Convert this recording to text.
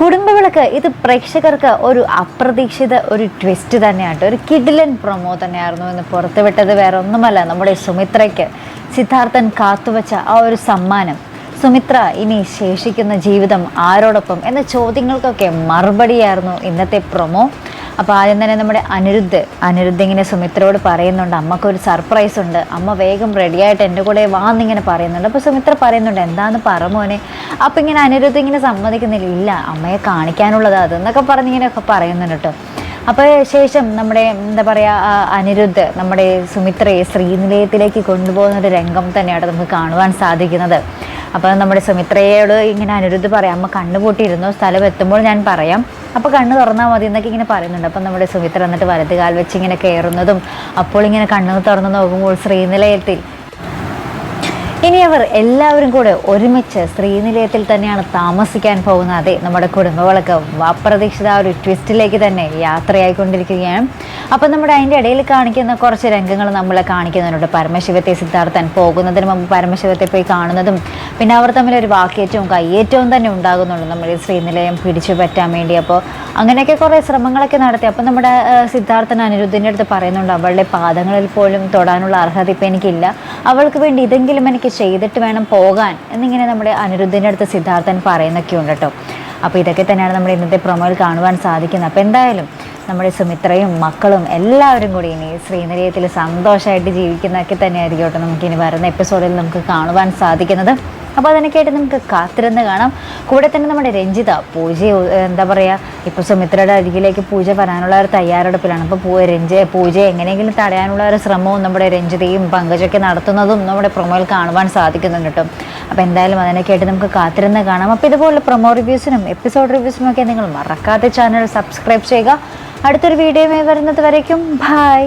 കുടുംബവിളക്ക് ഇത് പ്രേക്ഷകർക്ക് ഒരു അപ്രതീക്ഷിത ഒരു ട്വിസ്റ്റ് തന്നെയാണ്. ഒരു കിഡിലൻ പ്രൊമോ തന്നെയായിരുന്നു എന്ന് പുറത്തുവിട്ടത് വേറെ ഒന്നുമല്ല, നമ്മുടെ സുമിത്രയ്ക്ക് സിദ്ധാർത്ഥൻ കാത്തുവച്ച ആ ഒരു സമ്മാനം. സുമിത്ര ഇനി ശേഷിക്കുന്ന ജീവിതം ആരോടൊപ്പം എന്ന ചോദ്യങ്ങൾക്കൊക്കെ മറുപടിയായിരുന്നു ഇന്നത്തെ പ്രൊമോ. അപ്പോൾ ആദ്യം തന്നെ നമ്മുടെ അനിരുദ്ധ് ഇങ്ങനെ സുമിത്രയോട് പറയുന്നുണ്ട്, അമ്മക്കൊരു സർപ്രൈസ് ഉണ്ട്, അമ്മ വേഗം റെഡിയായിട്ട് എൻ്റെ കൂടെ വാന്നിങ്ങനെ പറയുന്നുണ്ട്. അപ്പോൾ സുമിത്ര പറയുന്നുണ്ട്, എന്താന്ന് പറമോനെ. അപ്പോൾ ഇങ്ങനെ അനിരുദ്ധ് ഇങ്ങനെ സമ്മതിക്കുന്നില്ല, ഇല്ല അമ്മയെ കാണിക്കാനുള്ളത് അതെന്നൊക്കെ പറഞ്ഞിങ്ങനെയൊക്കെ പറയുന്നുണ്ട് കേട്ടോ. അപ്പോൾ ശേഷം നമ്മുടെ എന്താ പറയുക, അനിരുദ്ധ് നമ്മുടെ സുമിത്രയെ ശ്രീനിലയത്തിലേക്ക് കൊണ്ടുപോകുന്ന ഒരു രംഗം തന്നെയാണ് നമുക്ക് കാണുവാൻ സാധിക്കുന്നത്. അപ്പോൾ നമ്മുടെ സുമിത്രയോട് ഇങ്ങനെ അനിരുദ്ധ് പറയാം, അമ്മ കണ്ണുപൂട്ടിയിരുന്നു, സ്ഥലം എത്തുമ്പോൾ ഞാൻ പറയാം, അപ്പോൾ കണ്ണ് തുറന്നാൽ മതി എന്നൊക്കെ ഇങ്ങനെ പറയുന്നുണ്ട്. അപ്പം നമ്മുടെ സുമിത്ര എന്നിട്ട് വലത് കാൽ വെച്ച് ഇങ്ങനെ കയറുന്നതും അപ്പോൾ ഇങ്ങനെ കണ്ണ് തുറന്ന് നോക്കുമ്പോൾ ശ്രീനിലയത്തിൽ ഇനി അവർ എല്ലാവരും കൂടെ ഒരുമിച്ച് ശ്രീനിലയത്തിൽ തന്നെയാണ് താമസിക്കാൻ പോകുന്നത്. അതെ, നമ്മുടെ കുടുംബവിളക്ക് അപ്രതീക്ഷിത ഒരു ട്വിസ്റ്റിലേക്ക് തന്നെ യാത്രയായിക്കൊണ്ടിരിക്കുകയാണ്. അപ്പം നമ്മുടെ അതിൻ്റെ ഇടയിൽ കാണിക്കുന്ന കുറച്ച് രംഗങ്ങൾ നമ്മളെ കാണിക്കുന്നുണ്ട്. പരമശിവത്തെ സിദ്ധാർത്ഥൻ പോകുന്നതിന് മുമ്പ് പരമശിവത്തെ പോയി കാണുന്നതും പിന്നെ അവർ തമ്മിൽ ഒരു വാക്കേറ്റവും കയ്യേറ്റവും തന്നെ ഉണ്ടാകുന്നുണ്ട് നമ്മൾ ഈ ശ്രീനിലയം പിടിച്ചു പറ്റാൻ വേണ്ടി. അപ്പോൾ അങ്ങനെയൊക്കെ കുറേ ശ്രമങ്ങളൊക്കെ നടത്തി. അപ്പം നമ്മുടെ സിദ്ധാർത്ഥൻ അനിരുദ്ധിൻ്റെ അടുത്ത് പറയുന്നുണ്ട്, അവളുടെ പാദങ്ങളിൽ പോലും തൊടാനുള്ള അർഹത ഇപ്പം എനിക്കില്ല, അവൾക്ക് വേണ്ടി ഇതെങ്കിലും എനിക്ക് ചെയ്തിട്ട് വേണം പോകാൻ എന്നിങ്ങനെ നമ്മുടെ അനിരുദ്ധിൻ്റെ അടുത്ത് സിദ്ധാർത്ഥൻ പറയുന്നൊക്കെ ഉണ്ട് കേട്ടോ. അപ്പോൾ ഇതൊക്കെ തന്നെയാണ് നമ്മുടെ ഇന്നത്തെ പ്രൊമോയിൽ കാണുവാൻ സാധിക്കുന്നത്. അപ്പോൾ എന്തായാലും നമ്മുടെ സുമിത്രയും മക്കളും എല്ലാവരും കൂടി ഇനി ശ്രീനിലയത്തിൽ സന്തോഷമായിട്ട് ജീവിക്കുന്നതൊക്കെ തന്നെയായിരിക്കും കേട്ടോ നമുക്കിനി വരുന്ന എപ്പിസോഡിൽ നമുക്ക് കാണുവാൻ സാധിക്കുന്നത്. അപ്പോൾ അതിനൊക്കെയായിട്ട് നമുക്ക് കാത്തിരുന്ന് കാണാം. കൂടെ തന്നെ നമ്മുടെ രഞ്ജിത പൂജ എന്താ പറയുക, ഇപ്പോൾ സുമിത്രയുടെ അരികിലേക്ക് പൂജ വരാനുള്ള ഒരു തയ്യാറെടുപ്പിലാണ്. അപ്പോൾ പൂജയെ എങ്ങനെയെങ്കിലും തടയാനുള്ള ഒരു ശ്രമവും നമ്മുടെ രഞ്ജിതയും പങ്കജൊക്കെ നടത്തുന്നതും നമ്മുടെ പ്രൊമോയിൽ കാണുവാൻ സാധിക്കുന്നുണ്ട് കേട്ടോ. അപ്പോൾ എന്തായാലും അതിനൊക്കെയായിട്ട് നമുക്ക് കാത്തിരുന്ന് കാണാം. അപ്പോൾ ഇതുപോലെ പ്രൊമോ റിവ്യൂസിനും എപ്പിസോഡ് റിവ്യൂസിനും ഒക്കെ നിങ്ങൾ മറക്കാതെ ചാനൽ സബ്സ്ക്രൈബ് ചെയ്യുക. അടുത്തൊരു വീഡിയോയുമായി വരുന്നത് വരയ്ക്കും ബൈ.